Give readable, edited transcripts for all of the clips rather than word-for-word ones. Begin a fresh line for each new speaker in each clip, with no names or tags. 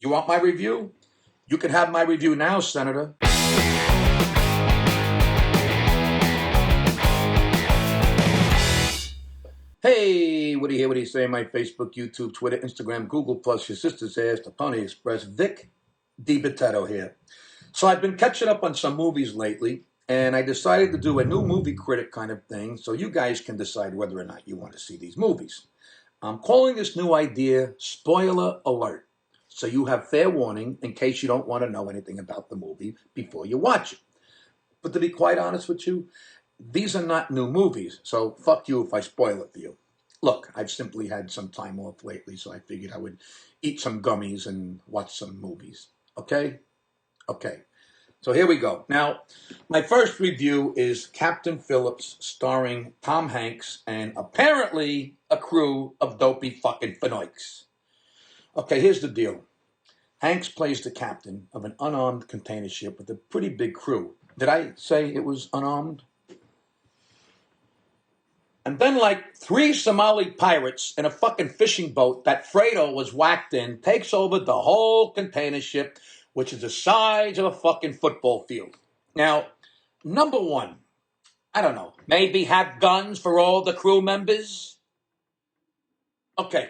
You want my review? You can have my review now, Senator. Hey, what do you say? My Facebook, YouTube, Twitter, Instagram, Google+, your sister's ass, the Pony Express, Vic Dibitetto here. So I've been catching up on some movies lately, and I decided to do a new movie critic kind of thing so you guys can decide whether or not you want to see these movies. I'm calling this new idea Spoiler Alert, so you have fair warning in case you don't want to know anything about the movie before you watch it. But to be quite honest with you, these are not new movies, so fuck you if I spoil it for you. Look, I've simply had some time off lately, so I figured I would eat some gummies and watch some movies. Okay? Okay. So here we go. Now, my first review is Captain Phillips, starring Tom Hanks and apparently a crew of dopey fucking fanoiks. Okay, here's the deal. Hanks plays the captain of an unarmed container ship with a pretty big crew. Did I say it was unarmed? And then like 3 Somali pirates in a fucking fishing boat that Fredo was whacked in takes over the whole container ship, which is the size of a fucking football field. Now, number one, I don't know, maybe have guns for all the crew members? Okay,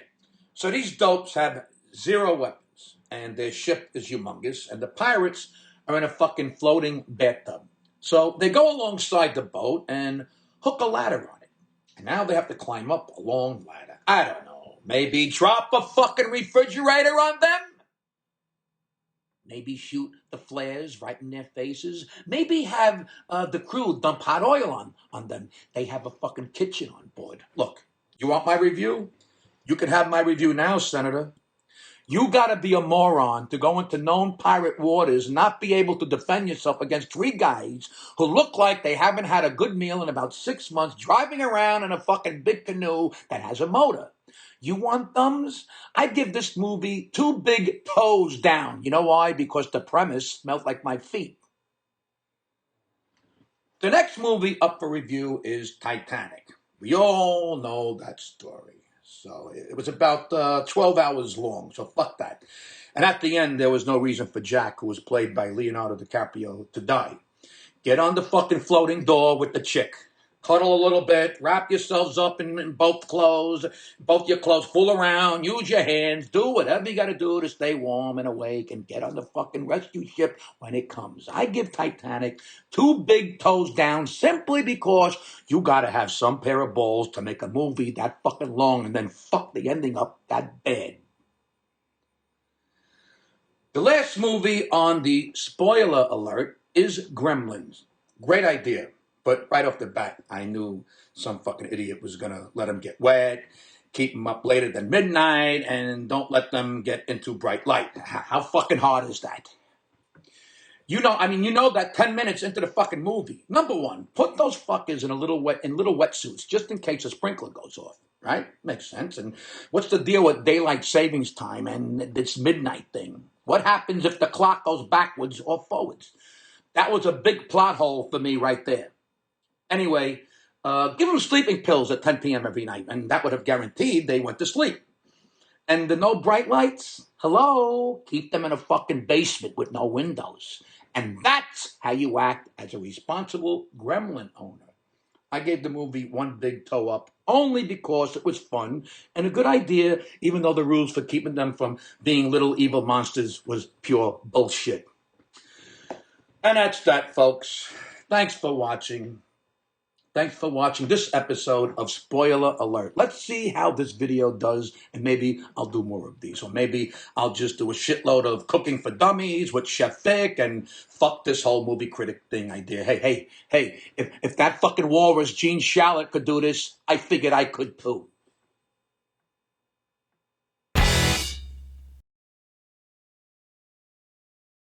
so these dopes have 0 weapons, and their ship is humongous, and the pirates are in a fucking floating bathtub. So they go alongside the boat and hook a ladder on it. And now they have to climb up a long ladder. I don't know. Maybe drop a fucking refrigerator on them? Maybe shoot the flares right in their faces? Maybe have the crew dump hot oil on them. They have a fucking kitchen on board. Look, you want my review? You can have my review now, Senator. You gotta be a moron to go into known pirate waters and not be able to defend yourself against 3 guys who look like they haven't had a good meal in about 6 months driving around in a fucking big canoe that has a motor. You want thumbs? I'd give this movie 2 big toes down. You know why? Because the premise smelled like my feet. The next movie up for review is Titanic. We all know that story. So it was about 12 hours long, so fuck that. And at the end, there was no reason for Jack, who was played by Leonardo DiCaprio, to die. Get on the fucking floating door with the chick. Cuddle a little bit, wrap yourselves up in both your clothes, fool around, use your hands, do whatever you got to do to stay warm and awake and get on the fucking rescue ship when it comes. I give Titanic 2 big toes down simply because you got to have some pair of balls to make a movie that fucking long and then fuck the ending up that bad. The last movie on the spoiler alert is Gremlins. Great idea. But right off the bat, I knew some fucking idiot was going to let them get wet, keep them up later than midnight, and don't let them get into bright light. How fucking hard is that? You know that 10 minutes into the fucking movie, number one, put those fuckers in little wetsuits just in case a sprinkler goes off, right? Makes sense. And what's the deal with daylight savings time and this midnight thing? What happens if the clock goes backwards or forwards? That was a big plot hole for me right there. Anyway, give them sleeping pills at 10 p.m. every night, and that would have guaranteed they went to sleep. And the no bright lights? Hello? Keep them in a fucking basement with no windows. And that's how you act as a responsible gremlin owner. I gave the movie 1 big toe up only because it was fun and a good idea, even though the rules for keeping them from being little evil monsters was pure bullshit. And that's that, folks. Thanks for watching. Thanks for watching this episode of Spoiler Alert. Let's see how this video does, and maybe I'll do more of these. Or maybe I'll just do a shitload of cooking for dummies with Chef Vic and fuck this whole movie critic thing idea. Hey, if that fucking walrus Gene Shalit could do this, I figured I could too.